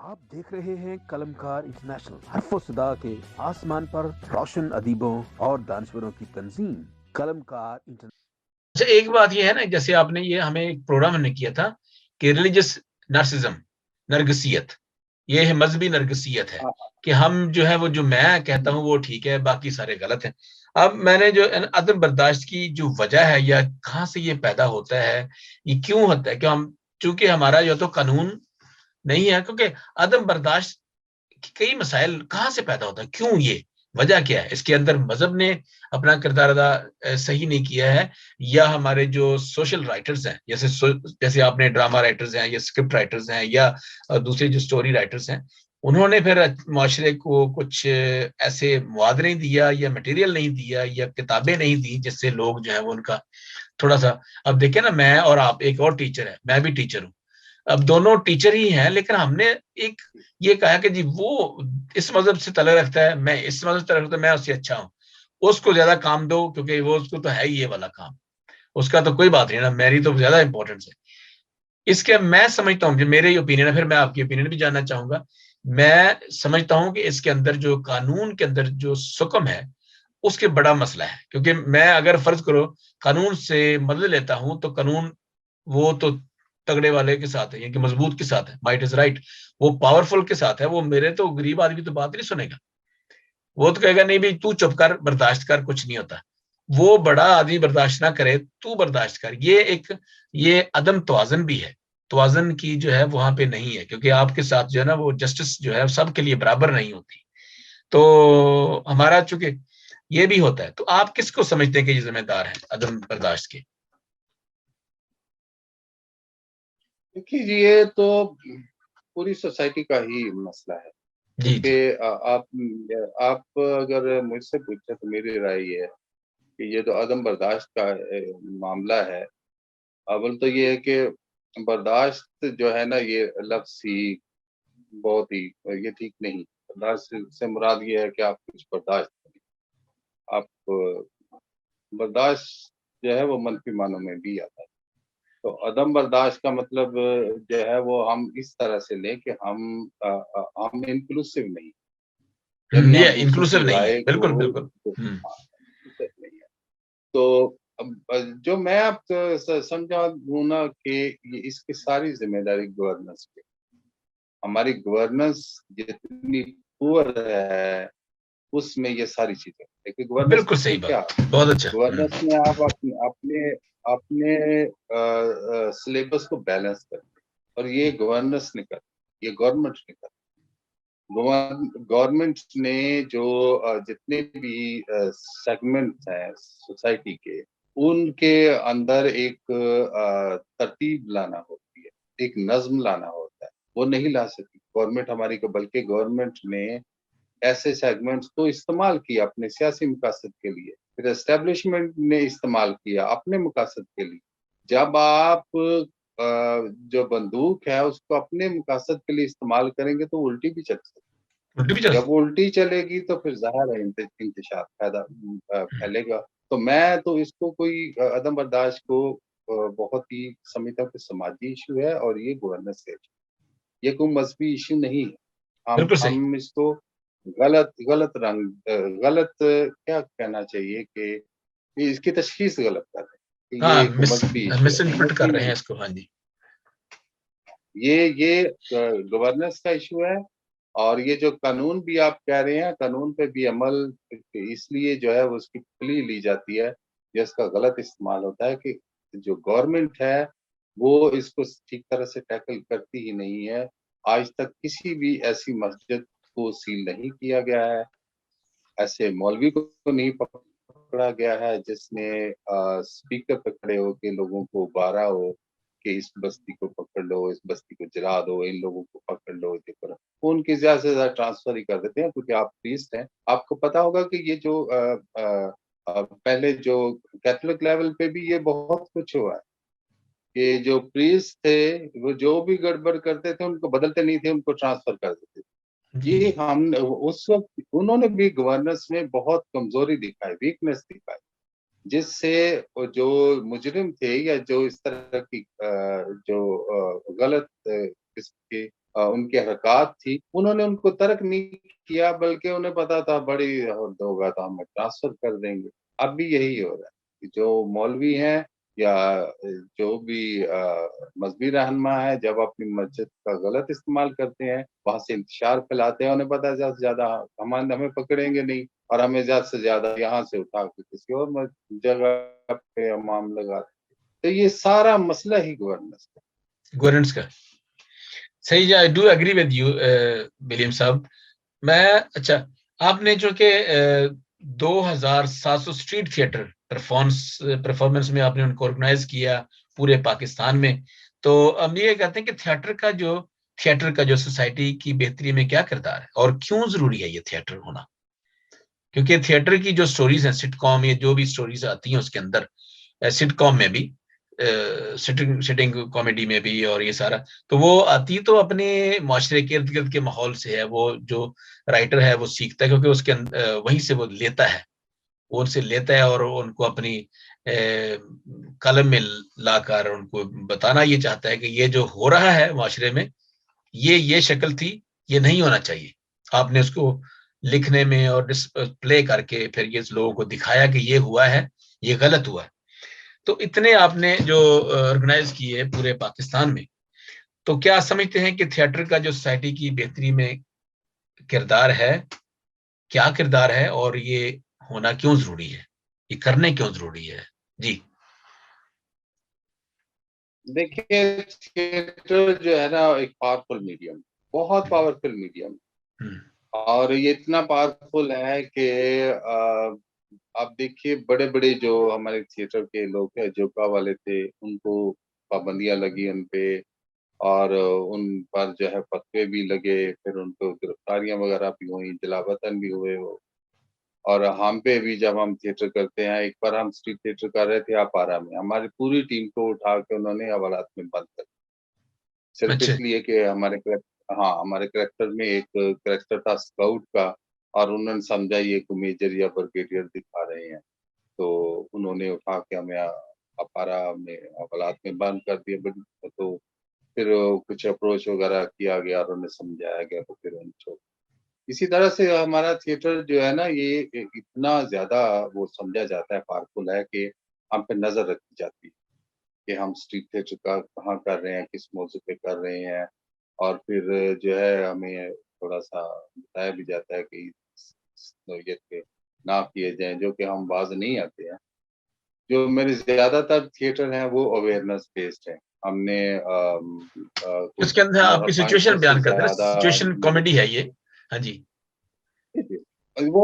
आप देख रहे हैं कलमकार इंटरनेशनल हर्फ-ओ-सदा के आसमान पर रोशन अदीबों और दानश्वरों की तंजीम कलमकार इंटरनेशनल। अच्छा, एक बात ये है ना, जैसे आपने ये हमें एक प्रोग्राम हमने किया था कि रिलीजियस नार्सिज्म, नरगसियत, ये है मजहबी नरगसियत है कि हम जो है वो जो मैं कहता हूँ वो ठीक है, बाकी सारे गलत हैं। अब मैंने जो अदम बर्दाश्त की जो वजह है या कहाँ से ये पैदा होता है, ये क्यों होता है, कि हम चूंकि हमारा जो तो कानून नहीं है, क्योंकि अदम बर्दाश्त कई मसाइल कहाँ से पैदा होता है, क्यों, ये वजह क्या है, इसके अंदर मजहब ने अपना किरदार अदा सही नहीं किया है, या हमारे जो सोशल राइटर्स हैं, जैसे आपने ड्रामा राइटर्स हैं या स्क्रिप्ट राइटर्स हैं या दूसरे जो स्टोरी राइटर्स हैं, उन्होंने फिर माशरे को कुछ ऐसे मवाद नहीं दिया या मटेरियल नहीं दिया या किताबें नहीं दी जिससे लोग जो है वो उनका थोड़ा सा। अब देखिए ना, मैं और आप, एक और टीचर है, मैं भी टीचर हूँ, अब दोनों टीचर ही हैं, लेकिन हमने एक ये कहा कि जी वो इस मजहब से ताल्लुक रखता है, मैं इस मजहब से ताल्लुक रखता हूं, मैं उससे अच्छा हूँ, उसको ज्यादा काम दो क्योंकि वो उसको तो है ही ये वाला काम, उसका तो कोई बात नहीं ना, मेरी तो ज्यादा इंपॉर्टेंस है। इसके मैं समझता हूँ, जो मेरे ओपिनियन है, फिर मैं आपकी ओपिनियन भी जानना चाहूंगा। मैं समझता हूँ कि इसके अंदर जो कानून के अंदर जो सुकम है उसके बड़ा मसला है, क्योंकि मैं अगर फर्ज करो कानून से मदद लेता हूं तो कानून वो तो तगड़े वाले के साथ है, यानी कि मजबूत के साथ है, माइट इज राइट, वो पावरफुल के साथ है, वो मेरे तो गरीब आदमी तो बात नहीं सुनेगा, वो तो कहेगा नहीं भाई तू चुप कर, बर्दाश्त कर, कुछ नहीं होता। वो बड़ा आदमी बर्दाश्त ना करे, तू बर्दाश्त कर, ये अदम तवाजन भी है, तवाजन की जो है वहां पे नहीं है, क्योंकि आपके साथ जो है ना वो जस्टिस जो है सबके लिए बराबर नहीं होती। तो हमारा चूंकि ये भी होता है, तो आप किसको समझते हैं कि ये जिम्मेदार है अदम बर्दाश्त के? देखिए जी, ये तो पूरी सोसाइटी का ही मसला है, जी क्योंकि जी। आप अगर मुझसे पूछे तो मेरी राय ये है कि ये जो अदम बर्दाश्त का मामला है, अव्वल तो ये है कि बर्दाश्त जो है ना, ये लफ्ज़ ही बहुत ही ये ठीक नहीं। बर्दाश्त से मुराद ये है कि आप कुछ बर्दाश्त करें। आप बर्दाश्त जो है वो मनफ़ी मानों में भी आता है। तो अदम बर्दाश्त का मतलब जो है वो हम इस तरह से लें कि हम इंक्लूसिव नहीं, यानी ये हम दूसरों इंक्लूसिव की नहीं है, राय बिल्कुल को बिल्कुल। हाँ, इंक्लूसिव नहीं है। तो जो मैं आप समझा दूँ ना कि ये इसकी सारी ज़िम्मेदारी गवर्नेंस पे, हमारी गवर्नेंस जितनी पुअर है, उसमें ये सारी चीज़ें। देखिए गवर्नेंस बिल्कुल सही में क्या, बात, बहुत अच्छा। गवर्नेंस में आप अपने अपने सिलेबस को बैलेंस करते हैं, और ये गवर्नेंस ने करा, ये गवर्नमेंट ने करा। गवर्नमेंट ने जो जितने भी सेगमेंट्स हैं सोसाइटी के, उनके अंदर एक तरतीब लाना होती है, एक नज़्म लाना होता है, वो नहीं ला सकी गवर्नमेंट हमारी को, बल्कि गवर्नमेंट ने ऐसे सेगमेंट्स को इस्तेमाल किया अपने सियासी मकासद के लिए, फिर एस्टेब्लिशमेंट ने इस्तेमाल किया अपने मकासद के लिए। जब आप जो बंदूक है उसको अपने मकासद के लिए इस्तेमाल करेंगे तो उल्टी भी चल सकती उल्टी भी है। चल जब वो उल्टी चलेगी तो फिर ज़ाहिर है इंतशार फैलेगा। तो मैं तो इसको कोई अदम बर्दाश्त को बहुत ही समझता हूँ कि समाजी इश्यू है, और ये गवर्नेंस का इश्यू, ये कोई मज़हबी इश्यू नहीं है। बिल्कुल सही। हम इसको गलत गलत रंग गलत क्या कहना चाहिए कि इसकी तशख़ीस गलत कर रहे हैं कि ये हाँ, एक मज़हबी इश्यू है, मिस इंटरप्रेट कर मज़हबी रहे हैं नहीं। इसको, हाँ जी। ये गवर्नेंस का इश्यू है, और ये जो कानून भी आप कह रहे हैं, कानून पे भी अमल इसलिए जो है वो उसकी प्ली ली जाती है, या इसका गलत इस्तेमाल होता है कि जो गवर्नमेंट है, वो इसको ठीक तरह से टैकल करती ही नहीं है। आज तक किसी भी ऐसी मस्जिद को सील नहीं किया गया है, ऐसे मौलवी को नहीं पकड़ा गया है जिसने स्पीकर पे खड़े होके लोगों को उबारा हो कि इस बस्ती को पकड़ लो, इस बस्ती को जला दो, इन लोगों को पकड़ लो, ये करो। वो उनकी ज़्यादा से ज़्यादा ट्रांसफ़र ही कर देते हैं, क्योंकि आप प्रीस्ट हैं। आपको पता होगा कि ये जो पहले जो कैथोलिक लेवल पे भी ये बहुत कुछ हुआ है, कि जो प्रीस्ट थे, वो जो भी गड़बड़ करते थे, उनको बदलते नहीं थे, उनको ट्रांसफ़र कर देते थे। जी ये जी। हम उस वक़्त उन्होंने भी गवर्नेंस में बहुत कमज़ोरी दिखाई, वीकनेस दिखाई, जिससे वो जो मुजरिम थे या जो इस तरह की जो गलत किस्म के उनकी हरकत थी, उन्होंने उनको तर्क नहीं किया, बल्कि उन्हें पता था बड़ी हद होगा तो हम ट्रांसफर कर देंगे। अब भी यही हो रहा है कि जो मौलवी हैं या जो भी मजहबी रहनुमा है, जब अपनी मस्जिद का गलत इस्तेमाल करते हैं, वहाँ से इंतशार फैलाते हैं, उन्हें पता है ज़्यादा से ज़्यादा हमें पकड़ेंगे नहीं और हमें ज़्यादा से ज़्यादा यहाँ से उठा के किसी और जगह पे हम लगा देंगे। तो ये सारा मसला ही गवर्नेंस का। सही, I do agree with you William साहब। मैं अच्छा, आपने जो कि 2700 स्ट्रीट थिएटर परफॉर्मेंस में आपने उनको ऑर्गेनाइज किया पूरे पाकिस्तान में, तो हम ये कहते हैं कि थिएटर का जो सोसाइटी की बेहतरी में क्या किरदार है और क्यों जरूरी है ये थिएटर होना? क्योंकि थिएटर की जो स्टोरीज हैं, सिटकॉम या जो भी स्टोरीज आती हैं उसके अंदर, सिटकॉम में भी, सिटिंग कॉमेडी में भी, और ये सारा तो वो आती तो अपने माशरे के इर्द गिर्द के माहौल से है। वो जो राइटर है वो सीखता है, क्योंकि उसके वहीं से वो लेता है, वो उनसे लेता है और उनको अपनी कलम में लाकर उनको बताना ये चाहता है कि ये जो हो रहा है माशरे में, ये शक्ल थी, ये नहीं होना चाहिए। आपने उसको लिखने में और डिस्प्ले करके फिर ये लोगों को दिखाया कि ये हुआ है, ये गलत हुआ है। तो इतने आपने जो ऑर्गेनाइज किए है पूरे पाकिस्तान में, तो क्या समझते हैं कि थिएटर का जो सोसाइटी की बेहतरी में किरदार है, क्या किरदार है, और ये होना क्यों जरूरी है, ये करने क्यों जरूरी है? जी देखिए, थिएटर जो है ना एक पावरफुल मीडियम, बहुत पावरफुल मीडियम, और ये इतना पावरफुल है कि आप देखिए बड़े बड़े जो हमारे थिएटर के लोग हैं, जोका वाले थे, उनको पाबंदियां लगी उन पे, और उन पर जो है फतवे भी लगे, फिर उनको गिरफ्तारियां वगैरह भी हुई, जलावतन भी हुए वो। और हम पे भी जब हम थिएटर करते हैं, एक बार हम स्ट्रीट थिएटर कर रहे थे अपारा में, हमारी पूरी टीम को उठा के उन्होंने हवालात में बंद कर दिया। सिर्फ अच्छा इसलिए कि हमारे करैक्टर में एक करैक्टर था स्काउट का, और उन्होंने समझा ये को मेजर या ब्रिगेडियर दिखा रहे हैं, तो उन्होंने उठा के हमें अपारा में हवालात में बंद कर दिया। बट तो फिर कुछ अप्रोच वगैरह किया गया और उन्हें समझाया गया, तो फिर उन्हें छोड़। इसी तरह से हमारा थिएटर जो है ना, ये इतना ज़्यादा वो समझा जाता है, पावरफुल है कि हम पे नज़र रखी जाती है कि हम स्ट्रीट थिएटर का कहाँ कर रहे हैं, किस मौज़ू पे कर रहे हैं, और फिर जो है हमें थोड़ा-सा बताया भी जाता है कि इस नौइयत के ना किए जाएँ, जो कि हम बाज़ नहीं आते हैं। जो मेरे ज़्यादातर थिएटर हैं वो अवेयरनेस बेस्ड हैं। हमने कुछ उसके अंदर आपकी 500 सिचुएशन से बयान करते हैं, ज़्यादा सिचुएशन कॉमेडी है ये। हाँ जी वो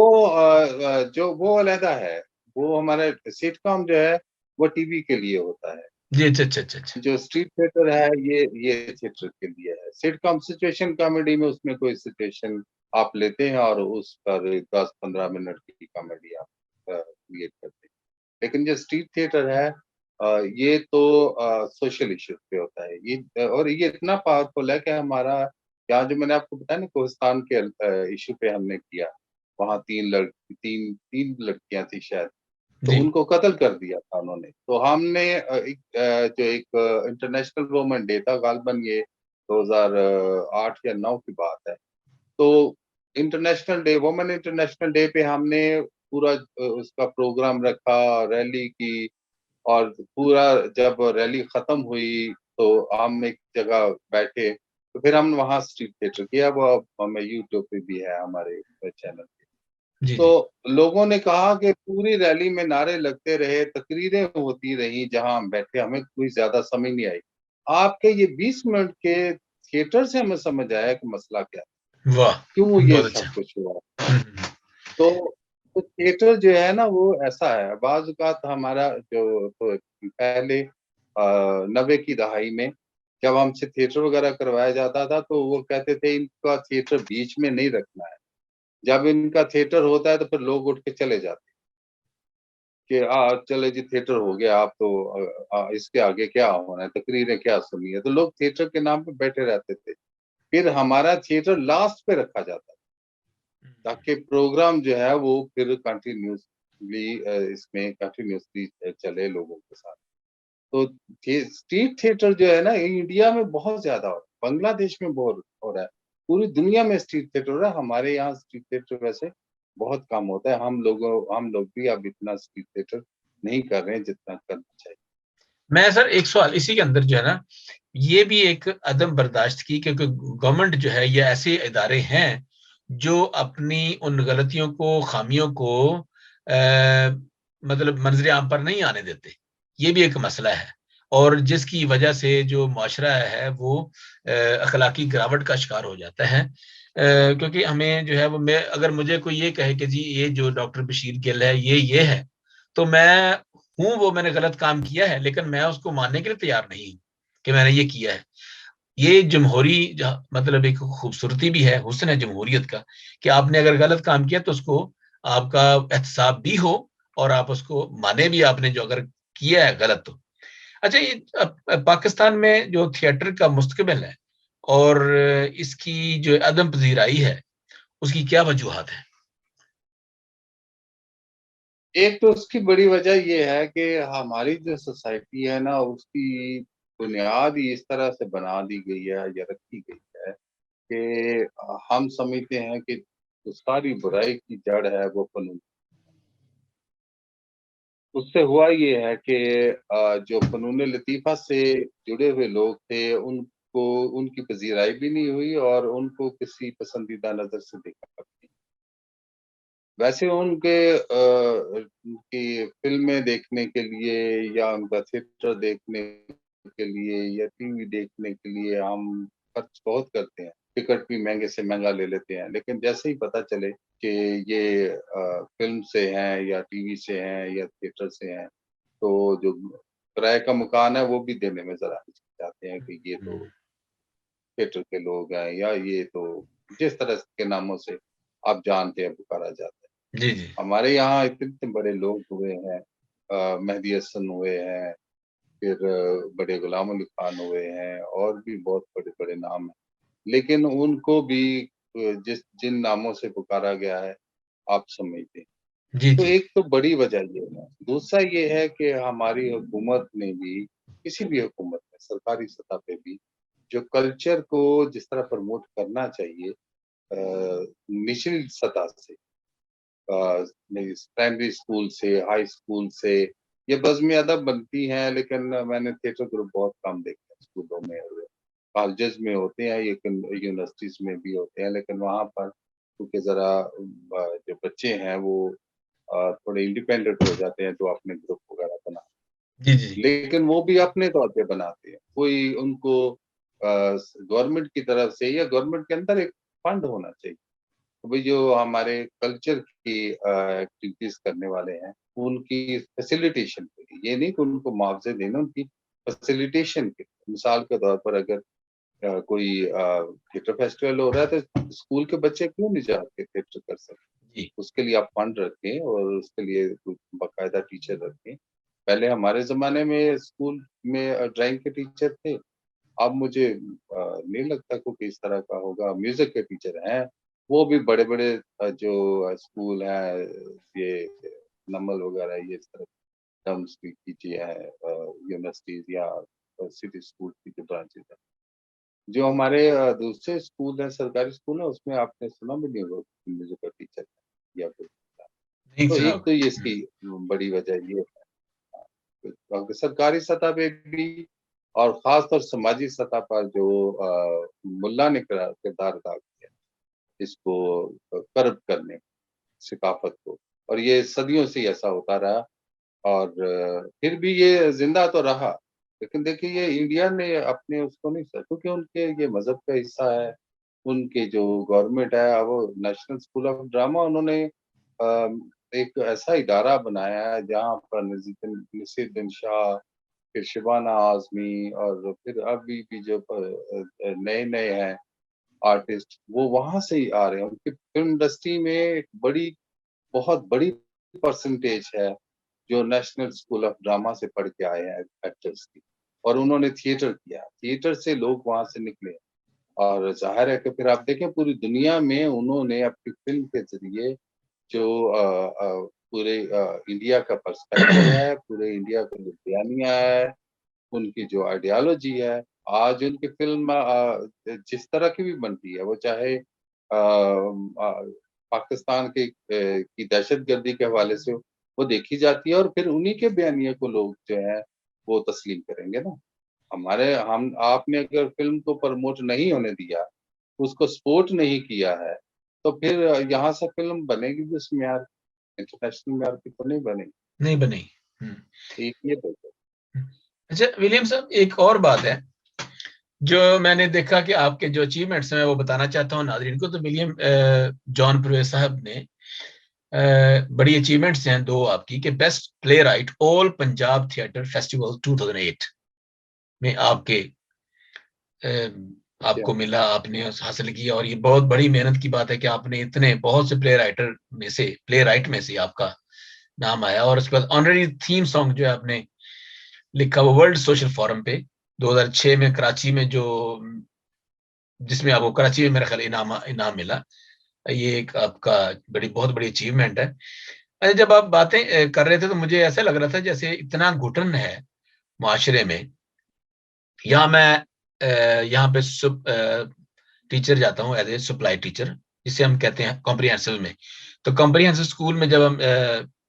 जो वो अलहदा है, वो हमारा सिटकॉम जो है, वो टीवी के लिए होता है। जी, अच्छा अच्छा अच्छा अच्छा। जो स्ट्रीट थिएटर है, ये थिएटर के लिए है। सिटकॉम सिचुएशन कॉमेडी में उसमें कोई सिचुएशन आप लेते हैं और उस पर 10-15 मिनट की कॉमेडी आप क्रिएट करते हैं। लेकिन जो स्ट्रीट थिएटर है, ये तो सोशल इश्यूज़ पे होता है। और ये इतना पावरफुल है कि हमारा यहाँ जो मैंने आपको बताया ना, कोहिस्तान के इश्यू पे हमने किया। वहाँ 3 लड़कियाँ थी शायद, तो जी उनको कत्ल कर दिया था उन्होंने। तो हमने जो एक इंटरनेशनल वुमेन डे था, गालिबन ये 2008 या 9 की बात है। तो इंटरनेशनल डे पे हमने पूरा उसका प्रोग्राम रखा, रैली की, और पूरा जब रैली खत्म हुई तो हम एक जगह बैठे, तो फिर हम वहाँ स्ट्रीट थिएटर किया। वो अब हमें यूट्यूब पे भी है हमारे चैनल पे। जी जी। तो लोगों ने कहा कि पूरी रैली में नारे लगते रहे, तकरीरें होती रही जहाँ हम बैठे, हमें कोई ज़्यादा समझ नहीं आई। आपके ये 20 मिनट के थिएटर से हमें समझ आया कि मसला क्या है, वाह, क्यों ये बहुत सब अच्छा। कुछ हुआ। हम्म, तो थिएटर जो है ना वो ऐसा है, बाज़ औक़ात हमारा जो तो पहले 90 की दहाई में जब हमसे थिएटर वग़ैरह करवाया जाता था, तो वो कहते थे इनका थिएटर बीच में नहीं रखना है। जब इनका थिएटर होता है तो फिर लोग उठ के चले जाते हैं कि चलो जी थिएटर हो गया, अब तो इसके आगे क्या होना है, तकरीरें क्या सुननी है। तो लोग थिएटर के नाम पे बैठे रहते थे। फिर हमारा थिएटर लास्ट पे रखा जाता ताकि प्रोग्राम जो है वो फिर कंटिन्यूअसली इसमें कंटिन्यूअसली चले लोगों के साथ। तो स्ट्रीट थिएटर जो है ना, इंडिया में बहुत ज़्यादा हो, बांग्लादेश में बहुत हो रहा है, पूरी दुनिया में स्ट्रीट थिएटर हो रहा है। हमारे यहाँ स्ट्रीट थिएटर वैसे बहुत कम होता है। हम लोग भी अब इतना स्ट्रीट थिएटर नहीं कर रहे हैं जितना करना चाहिए। मैं सर एक सवाल इसी के अंदर जो है ना, ये भी एक अदम बर्दाश्त की, क्योंकि गवर्नमेंट जो है, ये ऐसे इदारे हैं जो अपनी उन गलतियों को, खामियों को मतलब मंजर आम पर नहीं आने देते। ये भी एक मसला है, और जिसकी वजह से जो मुआशरा है वो अखलाकी गिरावट का शिकार हो जाता है। क्योंकि हमें जो है वो, मैं अगर मुझे कोई ये कहे कि जी ये जो डॉक्टर बशीर गिल है ये है, तो मैं हूं, वो मैंने गलत काम किया है, लेकिन मैं उसको मानने के लिए तैयार नहीं हूं कि मैंने ये किया है। ये जमहूरी मतलब एक खूबसूरती भी है, हुस्न है जमहूरियत का, कि आपने अगर गलत काम किया तो उसको आपका एहतसाब भी हो, और आप उसको माने भी, आपने जो अगर किया है गलत तो। अच्छा, ये पाकिस्तान में जो थिएटर का मुस्तकबिल है और इसकी जो अदम पजीराई है, उसकी क्या वजूहत है? एक तो उसकी बड़ी वजह ये है कि हमारी जो सोसाइटी है ना, उसकी बुनियाद ही इस तरह से बना दी गई है या रखी गई है कि हम समझते हैं कि जो सारी बुराई की जड़ है वो फनून। उससे हुआ ये है कि जो फनून लतीफ़ा से जुड़े हुए लोग थे, उनको उनकी पज़ीराई भी नहीं हुई और उनको किसी पसंदीदा नज़र से देखा भी। वैसे उनकी फ़िल्में देखने के लिए या उनका थिएटर देखने के लिए या टीवी देखने के लिए हम खर्च बहुत करते हैं। टिकट भी महँगे से महँगा ले लेते हैं। लेकिन जैसे ही पता चले कि ये फ़िल्म से हैं या टीवी से हैं या थिएटर से हैं, तो जो किराए का मकान है वो भी देने में ज़रा हिचकिचाते हैं कि ये तो थिएटर के लोग हैं या ये तो जिस तरह के नामों से आप जानते हैं पुकारा जाता है। जी जी। हमारे यहाँ इतने बड़े लोग हुए हैं, मेहदी हसन हुए हैं, फिर बड़े गुलाम अली खान हुए हैं और भी बहुत बड़े-बड़े नाम हैं। लेकिन उनको भी जिन नामों से पुकारा गया है, आप समझते हैं। जी तो जी। एक तो बड़ी वजह ये है। दूसरा ये है कि हमारी हुकूमत ने भी, किसी भी हुकूमत ने सरकारी सतह पे भी जो कल्चर को जिस तरह प्रमोट करना चाहिए निचली सतह से, प्राइमरी स्कूल से, हाई स्कूल से, ये बज़्म अदब बनती हैं, लेकिन मैंने थिएटर ग्रुप बहुत कम देखे हैं स्कूलों में और कॉलेजेस में होते हैं, यूनिवर्सिटीज़ में भी होते हैं, लेकिन वहाँ पर क्योंकि ज़रा जो बच्चे हैं वो थोड़े इंडिपेंडेंट हो जाते हैं, तो अपने ग्रुप वगैरह बना, जी जी। लेकिन वो भी अपने तौर पे बनाते हैं। कोई उनको गवर्नमेंट की तरफ से या गवर्नमेंट के अंदर एक फंड होना चाहिए। तो भाई जो हमारे कल्चर की एक्टिविटीज़ करने वाले हैं, उनकी फैसिलिटेशन के लिए, ये नहीं कि उनको मुआवज़े देना, उनकी फैसिलिटेशन के लिए। मिसाल के तौर पर अगर कोई थिएटर फेस्टिवल हो रहा है तो स्कूल के बच्चे क्यों नहीं जाके थिएटर कर सकते? जी उसके लिए आप फंड रखें और उसके लिए कोई बाकायदा टीचर रखें। पहले हमारे ज़माने में स्कूल में ड्राइंग के टीचर थे। अब मुझे नहीं लगता कोई इस तरह का होगा। म्यूज़िक के टीचर हैं, वो भी बड़े-बड़े जो स्कूल हैं, ये नमल वगैरह ये इस तरह टर्म्स की कीजिए यूनिवर्सिटीज़ या सिटी स्कूल की जो ब्रांचेज़ हैं। जो हमारे दूसरे स्कूल हैं, सरकारी स्कूल हैं, उसमें आपने सुना भी नहीं होगा म्यूज़िक का टीचर है या कोई। नहीं तो सुना एक तो ये होगा। इसकी बड़ी वजह ये है। सरकारी सतह पे भी और ख़ास तौर समाजी सतह पर जो मुल्ला ने किरदार अदा किया, इसको कर्ब करने, सकाफ़त को, और ये सदियों से ही ऐसा होता रहा और फिर भी ये ज़िंदा तो रहा। लेकिन देखिए ये इंडिया ने अपने उसको नहीं क्योंकि उनके ये मज़हब का हिस्सा है, उनके जो गवर्नमेंट है वो नेशनल स्कूल ऑफ ड्रामा उन्होंने एक ऐसा इदारा बनाया है जहाँ पर नसीरुद्दीन शाह, फिर शबाना आज़मी और फिर अभी भी जो नए-नए हैं आर्टिस्ट, वो वहाँ से ही आ रहे हैं। उनकी फ़िल्म इंडस्ट्री में एक बहुत बड़ी परसेंटेज है जो नेशनल स्कूल ऑफ ड्रामा से पढ़ के आए हैं एक्टर्स की, और उन्होंने थिएटर किया। थिएटर से लोग वहाँ से निकले और ज़ाहिर है कि फिर आप देखें पूरी दुनिया में उन्होंने अपनी फ़िल्म के ज़रिए जो पूरे इंडिया का पर्सपेक्टिव है, पूरे इंडिया का जो बयानिया है, उनकी जो आइडियोलॉजी है, आज उनकी फिल्म जिस तरह की भी बनती है, वो चाहे पाकिस्तान की दहशतगर्दी के हवाले से वो देखी जाती है, और फिर उन्हीं के बयानिए को लोग जो है वो तस्लीम करेंगे ना। हम आपने अगर फिल्म को प्रमोट नहीं होने दिया, उसको सपोर्ट नहीं किया है, तो फिर यहाँ से फिल्म बनेगी भी उस म्यार, इंटरनेशनल म्यार की तो नहीं बनेगी। नहीं बनी। ठीक, ये देखो। अच्छा विलियम साहब, एक और बात है जो मैंने देखा कि आपके जो अचीवमेंट्स हैं, वो बताना चाहता हूँ नाज़रीन को। तो विलियम जॉन परवेज साहब ने बड़ी अचीवमेंट्स हैं दो आपकी, कि best play right all Punjab theatre festival 2008 में आपको मिला, आपने हासिल किया। और ये बहुत बड़ी मेहनत की बात है कि आपने इतने बहुत से प्ले राइट में से आपका नाम आया। और उसके बाद ऑनररी थीम सॉन्ग जो है आपने लिखा, वो वर्ल्ड सोशल फोरम पे 2006 में कराची में, जिसमें आपको कराची में मेरा ख्याल इनाम मिला। ये एक आपका बहुत बड़ी अचीवमेंट है। अच्छा, जब आप बातें कर रहे थे तो मुझे ऐसा लग रहा था जैसे इतना घुटन है माशरे में। यहाँ मैं यहाँ पे टीचर जाता हूँ एज ए सप्लाई टीचर, जिसे हम कहते हैं कॉम्प्रिहेंसिव में। तो कॉम्प्रिहेंसिव स्कूल में जब हम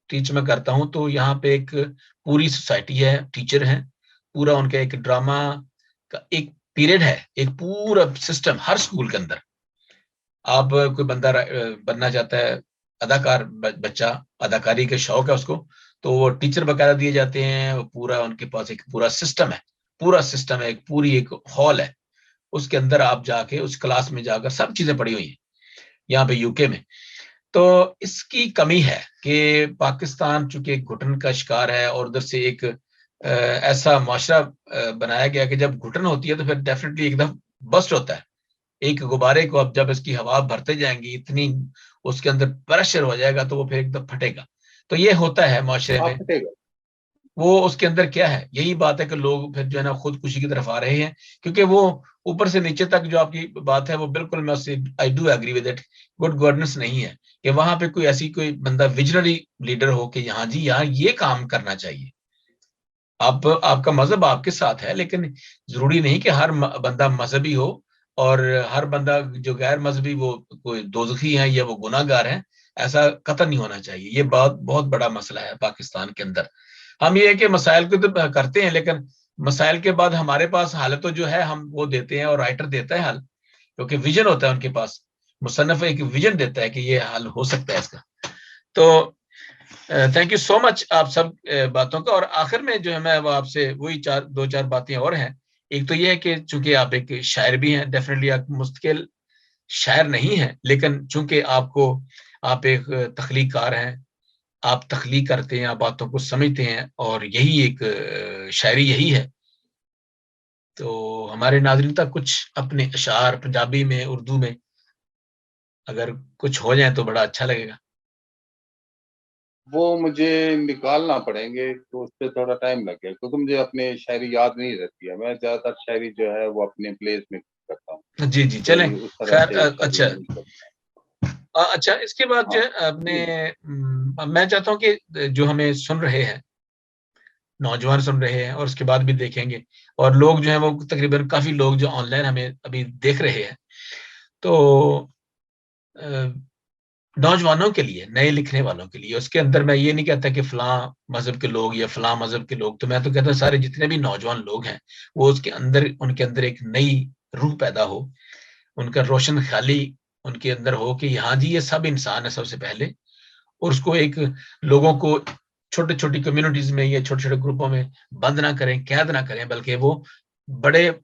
टीच में करता हूँ, तो यहाँ पे एक पूरी सोसाइटी है, टीचर हैं, पूरा उनका एक ड्रामा का एक पीरियड है, एक पूरा सिस्टम हर स्कूल के अंदर। आप कोई बंदा बनना चाहता है, अदाकार बच्चा, अदाकारी के शौक है उसको, तो वो टीचर बकायदा दिए जाते हैं। वो पूरा उनके पास एक पूरा सिस्टम है, एक पूरी एक हॉल है, उसके अंदर आप जाके उस क्लास में जाकर सब चीजें पढ़ी हुई हैं यहाँ पे यूके में। तो इसकी कमी है कि पाकिस्तान चूंकि घुटन का शिकार है, और उधर से एक ऐसा माशरा बनाया गया कि जब घुटन होती है तो फिर डेफिनेटली एकदम बस्ट होता है। एक गुब्बारे को अब जब इसकी हवा भरते जाएंगी, इतनी उसके अंदर प्रेशर हो जाएगा तो वो फिर एकदम फटेगा। तो ये होता है माशरे में। फटेगा। वो उसके अंदर क्या है, यही बात है कि लोग फिर जो है ना खुदकुशी की तरफ आ रहे हैं, क्योंकि वो ऊपर से नीचे तक जो आपकी बात है वो बिल्कुल मैं उससे I do agree with it. Good governance नहीं है कि वहां पे कोई बंदा विजनरी लीडर हो कि यहाँ जी यहाँ ये काम करना चाहिए। आपका मजहब आपके साथ है, लेकिन जरूरी नहीं कि हर बंदा मजहबी हो, और हर बंदा जो गैर मजहबी वो कोई दोज़खी है या वो गुनाहगार है। ऐसा कतई नहीं होना चाहिए। ये बहुत बड़ा मसला है पाकिस्तान के अंदर। हम ये है कि मसाइल को तो करते हैं, लेकिन मसाइल के बाद हमारे पास हल तो जो है हम वो देते हैं, और राइटर देता है हल, क्योंकि विजन होता है उनके पास। मुसन्नफ एक विजन देता है कि ये हल हो सकता है इसका। तो थैंक यू सो मच आप सब बातों का। और आखिर में जो है मैं वो आपसे वही दो चार बातें और हैं। एक तो ये है कि चूंकि आप एक शायर भी हैं, डेफिनेटली आप मुस्तकिल शायर नहीं हैं, लेकिन चूंकि आप एक तख्लीकार हैं, आप तख्लीक करते हैं, आप बातों को समझते हैं, और यही एक शायरी यही है। तो हमारे नाज़रीन तक कुछ अपने अशार पंजाबी में, उर्दू में अगर कुछ हो जाए तो बड़ा अच्छा लगेगा। वो मुझे निकालना पड़ेंगे, तो उस पर थोड़ा टाइम लगेगा, क्योंकि मुझे अपनी शायरी याद नहीं रहती है। मैं ज्यादातर शायरी जो है वो अपने प्लेस में करता हूँ, जी जी, चलें। कोई उस तरह खैर से शायरी अच्छा। नहीं करता। अच्छा, इसके बाद जो हाँ है मैं चाहता हूँ कि जो हमें सुन रहे हैं, नौजवान सुन रहे हैं, और उसके बाद भी देखेंगे, और लोग जो है वो तकरीबन काफी लोग जो ऑनलाइन हमें अभी देख रहे हैं, तो नौजवानों के लिए, नए लिखने वालों के लिए, उसके अंदर मैं ये नहीं कहता कि फलां मजहब के लोग या फलां मजहब के लोग, तो मैं तो कहता हूँ सारे जितने भी नौजवान लोग हैं, वो उनके अंदर एक नई रूह पैदा हो, उनका रोशन ख्याली उनके अंदर हो कि हाँ जी ये सब इंसान है सबसे पहले। और उसको एक लोगों को छोटे छोटी कम्युनिटीज में या छोटे छोटे ग्रुपों में बंद ना करें, कैद ना करें, बल्कि वो बड़े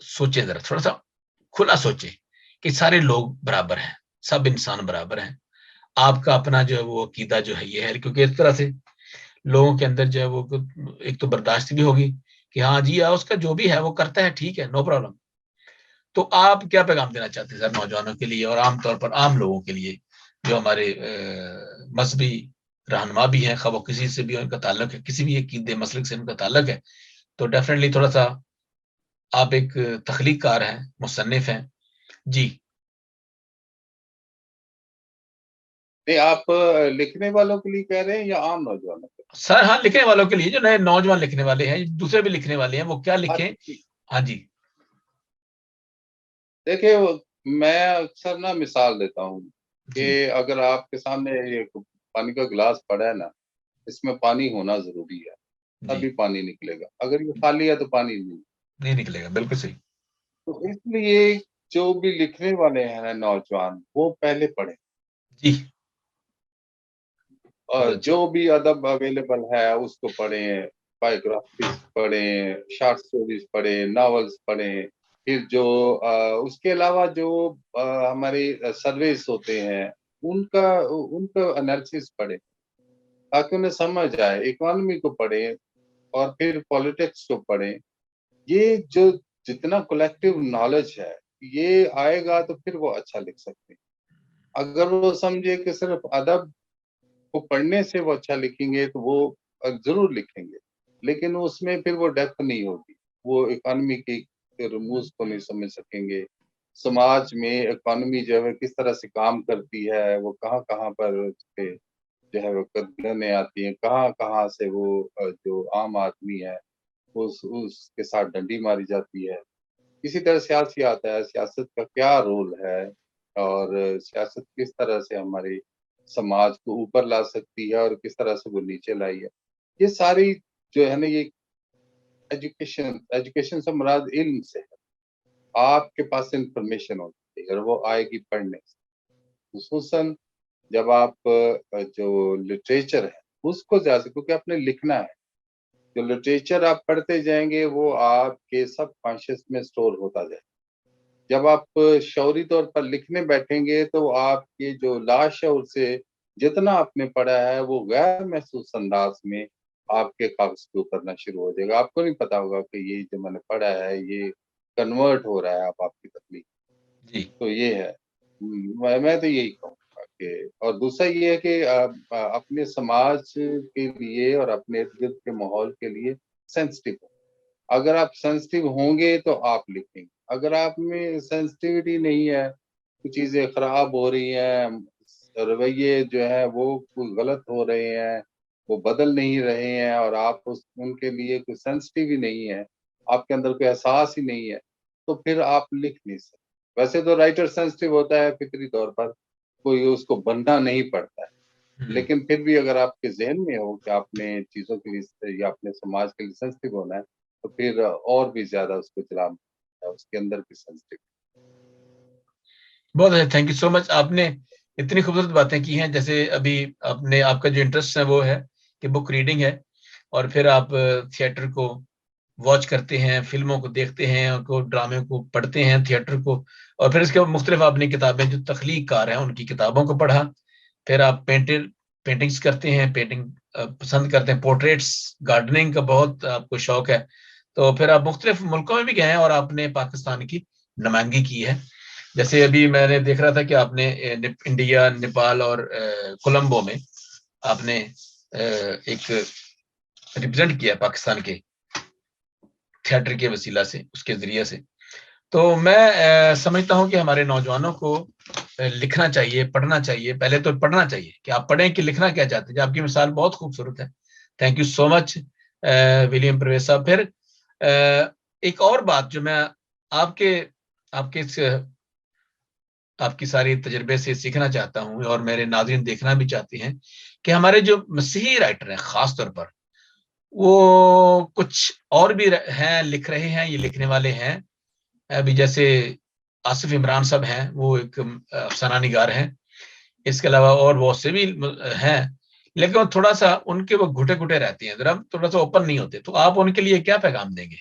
सोचे, जरा थोड़ा सा खुला सोचे कि सारे लोग बराबर हैं, सब इंसान बराबर हैं। आपका अपना जो है वो अकीदा जो है ये है, क्योंकि इस तरह से लोगों के अंदर जो है वो एक तो बर्दाश्त भी होगी कि हाँ जी उसका जो भी है वो करता है, ठीक है, नो प्रॉब्लम। तो आप क्या पैगाम देना चाहते हैं सर नौजवानों के लिए, और आमतौर पर आम लोगों के लिए जो हमारे मजहबी रहनुमा भी हैं, खा वो किसी से भी उनका ताल्लुक है, किसी भी अकीदे मसलक से उनका ताल्लुक है, तो डेफिनेटली थोड़ा सा आप एक तख्लीककार हैं, मुसन्निफ हैं जी। नहीं, आप लिखने वालों के लिए कह रहे हैं या आम नौजवानों के लिए? सर हाँ, लिखने वालों के लिए, जो नए नौजवान लिखने वाले हैं, दूसरे भी लिखने वाले हैं, वो क्या लिखें। अच्छा, ठीक। हाँ जी। देखिए मैं अक्सर ना मिसाल देता हूँ जी कि अगर आपके सामने ये पानी का गिलास पड़ा है ना, इसमें पानी होना जरूरी है, जी तभी पानी निकलेगा। अगर ये खाली है तो पानी नहीं। नहीं निकलेगा, बिल्कुल सही। तो इसलिए जो भी लिखने वाले हैं ना नौजवान, वो पहले पढ़े, जी बहुत और अच्छा। जो भी अदब अवेलेबल है उसको पढ़ें, बायोग्राफीज पढ़ें, शॉर्ट स्टोरीज पढ़ें, नॉवेल्स पढ़ें। फिर जो उसके अलावा जो हमारे सर्वेस होते हैं, उनका उनका एनालिसिस पढ़ें, ताकि उन्हें समझ आए। इकोनॉमी को पढ़ें और फिर पॉलिटिक्स को पढ़ें। ये जो जितना कलेक्टिव नॉलेज है, ये आएगा तो फिर वो अच्छा लिख सकते हैं। अगर वो समझे कि सिर्फ अदब को पढ़ने से वो अच्छा लिखेंगे तो वो ज़रूर लिखेंगे, लेकिन उसमें फिर वो डेप्थ नहीं होगी। वो इकोनॉमी की रूल्स को नहीं समझ सकेंगे। समाज में इकोनॉमी जो है किस तरह से काम करती है, वो कहाँ-कहाँ पर उसपे जो है वो कदलें आती हैं, कहाँ-कहाँ से वो जो आम आदमी है उसके साथ डंडी मारी जाती है। इसी तरह सियासी आता है, सियासत का क्या रोल है और सियासत किस तरह से हमारे समाज को ऊपर ला सकती है और किस तरह से वो नीचे लाई है। ये सारी जो है ना, ये एजुकेशन एजुकेशन से मुराद इल्म से है। आपके पास इन्फॉर्मेशन होती है और वो आएगी पढ़ने से। खुसूसन जब आप जो लिटरेचर है उसको ज़्यादा, क्योंकि आपने लिखना है। जो लिटरेचर आप पढ़ते जाएँगे वो आपके सबकॉन्शियस में स्टोर होता जाएगा। जब आप शौरी तौर पर लिखने बैठेंगे तो आपके जो लाशऊर से जितना आपने पढ़ा है वो गैर महसूस अंदाज में आपके कागज पे उतरना शुरू हो जाएगा। आपको नहीं पता होगा कि ये जो मैंने पढ़ा है ये कन्वर्ट हो रहा है अब आपकी तकलीफ। जी तो ये है। मैं तो यही कहूँगा कि और दूसरा ये है कि अपने समाज के लिए और अपने इर्द-गिर्द के माहौल के लिए सेंसिटिव हो। अगर आप सेंसिटिव होंगे तो आप लिखेंगे। अगर आप में सेंसिटिविटी नहीं है, कुछ चीज़ें खराब हो रही हैं, रवैये जो हैं वो कुछ गलत हो रहे हैं, वो बदल नहीं रहे हैं और आप उस उनके लिए कोई सेंसिटिव ही नहीं है, आपके अंदर कोई एहसास ही नहीं है, तो फिर आप लिख नहीं सकते। वैसे तो राइटर सेंसिटिव होता है फितरी तौर पर, कोई उसको बनना नहीं पड़ता है। हम्म। लेकिन फिर भी अगर आपके ज़हन में हो कि आपने चीज़ों के लिए या अपने समाज के लिए सेंसिटिव होना है, तो फिर और भी ज़्यादा उसको जला उसके अंदर भी सेंसिटिव। बहुत अच्छा, थैंक यू सो मच। आपने इतनी खूबसूरत बातें की हैं, जैसे अभी आपने आपका जो इंटरेस्ट है वो है कि बुक रीडिंग है, और फिर आप थिएटर को वॉच करते हैं, फिल्मों को देखते हैं, उनको ड्रामे को पढ़ते हैं, थिएटर को, और फिर इसके बाद मुख्तलिफ आपने किताबें जो तख्लीककार हैं उनकी किताबों को पढ़ा। फिर आप पेंटिंग्स करते हैं, पेंटिंग पसंद करते हैं, पोर्ट्रेट्स, गार्डनिंग का बहुत आपको शौक है। तो फिर आप मुख्तलिफ मुल्कों में भी गए हैं और आपने पाकिस्तान की नुमाइंदगी की है। जैसे अभी मैंने देख रहा था कि आपने इंडिया, नेपाल और कोलंबो में आपने एक रिप्रेजेंट किया पाकिस्तान के थिएटर के वसीला से, उसके जरिए से। तो मैं समझता हूँ कि हमारे नौजवानों को लिखना चाहिए, पढ़ना चाहिए। पहले तो पढ़ना चाहिए कि आप पढ़ें कि लिखना क्या चाहते हैं। आपकी मिसाल बहुत खूबसूरत है। Thank you so much William Parvez साहब। फिर एक और बात जो मैं आपके आपके आपकी सारी तजर्बे से सीखना चाहता हूँ, और मेरे नाज़रीन देखना भी चाहते हैं, कि हमारे जो मसीही राइटर हैं खास तौर पर, वो कुछ और भी हैं, लिख रहे हैं, ये लिखने वाले हैं। अभी जैसे आसिफ इमरान साहब हैं, वो एक अफसाना निगार हैं। इसके अलावा और बहुत से भी हैं, लेकिन वो थोड़ा सा उनके वो घुटे-घुटे रहते हैं, जरा थोड़ा सा ओपन नहीं होते। तो आप उनके लिए क्या पैगाम देंगे?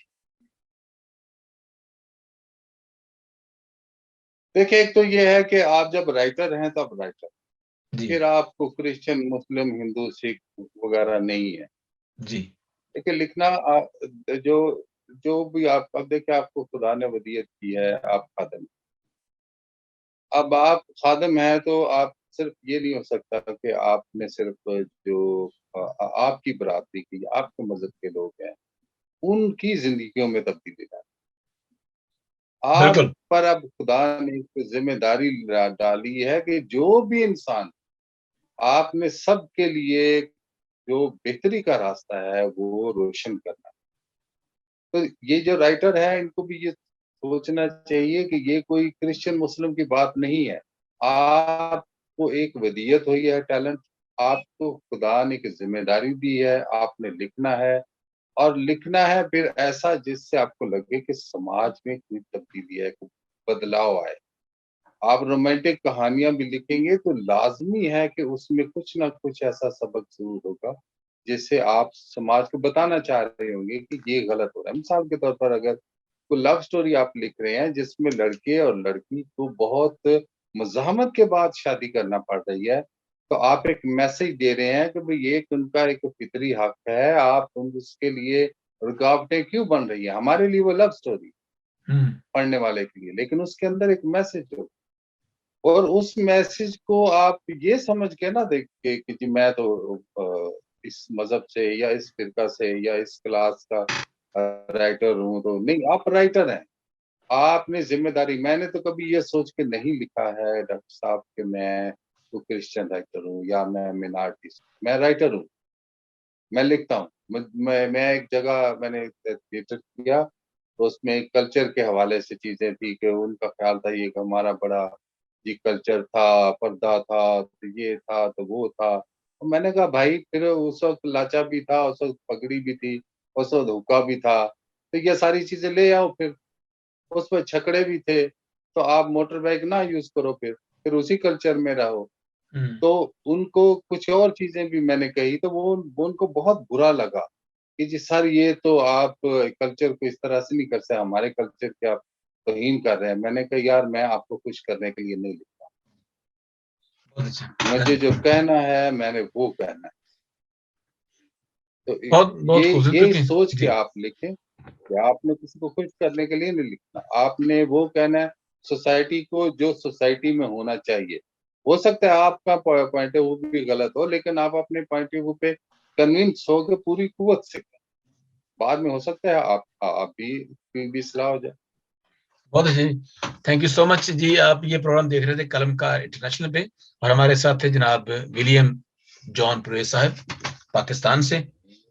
देखिए, एक तो ये है कि आप जब राइटर हैं तो आप राइटर, जी, फिर आपको क्रिश्चियन, मुस्लिम, हिंदू, सिख वगैरह नहीं है। जी, देखिए लिखना जो जो भी आप, अब देखिए आपको खुदा ने वदीयत की है, आप खादिम। अब आप खादिम हैं तो आप सिर्फ ये नहीं हो सकता कि आपने सिर्फ जो आपकी बरादरी की, आपके मज़हब के लोग हैं, उनकी ज़िंदगियों में तब्दीली लानी। आप बिल्कुल, पर अब खुदा ने एक ज़िम्मेदारी डाली है कि जो भी इंसान आपने सबके लिए जो बेहतरी का रास्ता है वो रोशन करना। तो ये जो राइटर है इनको भी ये सोचना चाहिए कि ये कोई क्रिश्चियन मुस्लिम की बात नहीं है। आपको एक वदीयत हुई है, टैलेंट, आपको खुदा ने एक ज़िम्मेदारी दी है, आपने लिखना है और लिखना है फिर ऐसा जिससे आपको लगे कि समाज में कोई तब्दीली है, कोई बदलाव आए। आप रोमांटिक कहानियाँ भी लिखेंगे तो लाज़मी है कि उसमें कुछ न कुछ ऐसा सबक ज़रूर होगा, जिससे आप समाज को बताना चाह रहे होंगे कि ये गलत हो रहा है। मिसाल के तौर पर अगर कोई लव स्टोरी आप लिख रहे हैं जिसमें लड़के और लड़की को बहुत मज़ाहमत के बाद शादी करना पड़ रही है, तो आप एक मैसेज दे रहे हैं कि भई ये उनका एक फितरी हक है, आप उसके लिए रुकावटें क्यों बन रही हैं? हमारे लिए वो लव स्टोरी पढ़ने वाले के लिए, लेकिन उसके अंदर एक मैसेज हो और उस मैसेज को आप ये समझ के ना देख के कि जी मैं तो इस मज़हब से या इस फ़िरका से या इस क्लास का राइटर हूँ, तो नहीं, आप राइटर हैं। आपने ज़िम्मेदारी, मैंने तो कभी ये सोच के नहीं लिखा है डॉक्टर साहब कि मैं तो क्रिश्चियन राइटर हूँ या मैं मिनार्टिस्ट, मैं राइटर हूँ, मैं लिखता हूँ। मैं एक जगह मैंने थिएटर किया, तो उसमें कल्चर के हवाले से चीज़ें थी कि उनका ख़्याल था ये कि हमारा बड़ा जी कल्चर था, पर्दा था, तो ये था, तो वो था। तो मैंने कहा भाई फिर उस वक़्त लाचा भी था, उस वक़्त पगड़ी भी थी, उस वक़्त हुक्का भी था, तो ये सारी चीज़ें ले आओ फिर। उसमें छकड़े भी थे, तो आप मोटर बाइक ना यूज़ करो फिर उसी कल्चर में रहो। तो उनको कुछ और चीज़ें भी मैंने कही तो वो उनको बहुत बुरा लगा कि जी सर ये तो आप कल्चर को इस तरह से नहीं कर सकते, हमारे कल्चर की आप तौहीन कर रहे हैं। मैंने कहा यार मैं आपको खुश करने के लिए नहीं लिखा। बहुत अच्छा, मुझे जो कहना है मैंने वो कहना है। तो बहुत बहुत खूबसूरत ये क्योंकि सोच के जी आप लिखें कि आपने किसी को खुश करने के लिए नहीं लिखना। आपने वो कहना है सोसाइटी को जो सोसाइटी में होना चाहिए। हो सकता है आपका पॉइंट ऑफ व्यू भी गलत हो, लेकिन आप अपने पॉइंट ऑफ व्यू पे कन्विंस हो के पूरी कुव्वत से कहें। बाद में हो सकता है आप भी इस्लाह हो जाए। बहुत अच्छे। थैंक यू सो मच जी। आप ये प्रोग्राम देख रहे थे कलमकार इंटरनेशनल पे और हमारे साथ थे जनाब विलियम जॉन पुरेस साहब पाकिस्तान से,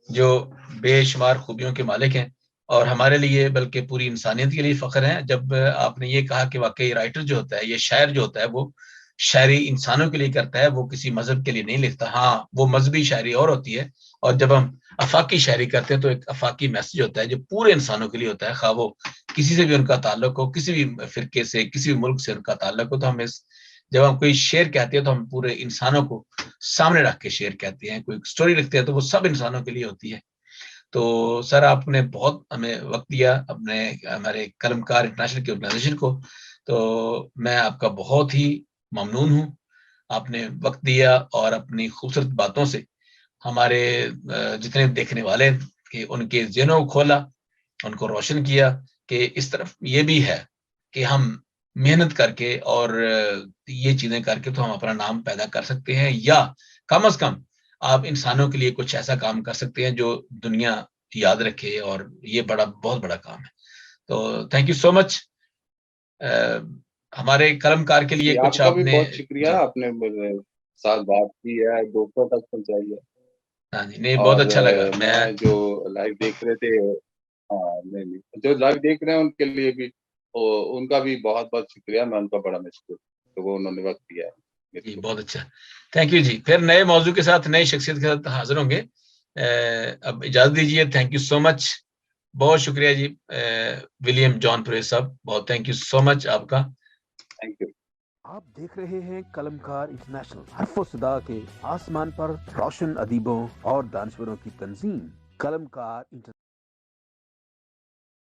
जो बेशुमार खूबियों के मालिक हैं और हमारे लिए बल्कि पूरी इंसानियत के लिए फ़ख्र है। जब आपने ये कहा कि वाकई राइटर जो होता है, ये शायर जो होता है, वो शायरी इंसानों के लिए करता है, वो किसी मजहब के लिए नहीं लिखता। हाँ, वो मजहबी शायरी और होती है, और जब हम अफाकी शायरी करते हैं तो एक अफाकी मैसेज होता है जो पूरे इंसानों के लिए होता है, खा वो किसी से भी उनका ताल्लुक हो, किसी भी फिरके से, किसी भी मुल्क से उनका ताल्लुक हो। तो हम इस जब हम कोई शेर कहते हैं तो हम पूरे इंसानों को सामने रख के शेर कहते हैं। कोई स्टोरी लिखते हैं तो वो सब इंसानों के लिए होती है। तो सर आपने बहुत हमें वक्त दिया अपने हमारे कलमकार इंटरनेशनल की ऑर्गेनाइजेशन को, तो मैं आपका बहुत ही ममनून हूँ। आपने वक्त दिया और अपनी खूबसूरत बातों से हमारे जितने देखने वाले कि उनके ज़हनों को खोला, उनको रोशन किया कि इस तरफ ये भी है कि हम मेहनत करके और ये चीज़ें करके तो हम अपना नाम पैदा कर सकते हैं, या कम से कम आप इंसानों के लिए कुछ ऐसा काम कर सकते हैं जो दुनिया याद रखे, और ये बहुत बड़ा काम है। तो थैंक यू सो मच। हमारे कलमकार के लिए जी, कुछ आपका भी आपने बहुत शुक्रिया, जी, आपने मेरे साथ बात की है, दोस्तों तक पहुँचाई है। हाँ जी, नहीं बहुत और अच्छा लगा। मैं मैं जो लाइव देख रहे थे, हाँ, नहीं, जो लाइव देख रहे हैं उनके लिए भी उनका भी बहुत-बहुत शुक्रिया, मैं उनका बड़ा मशहूर तो वो उन्होंने वक़्त दिया है मेरे जी, को। बहुत अच्छा। थैंक यू जी। फिर नए मौजू के साथ, नई शख्सियत के साथ हाज़िर होंगे। अब इजाज़त दीजिए। Thank you so much. बहुत शुक्रिया जी विलियम जॉन पुरेस साहब, बहुत थैंक यू सो मच आपका। Thank you. आप देख रहे हैं कलमकार इंटरनेशनल, हर्फ़ो सदा के आसमान पर रोशन अदीबों और दानश्वरों की तंजीम। कलमकार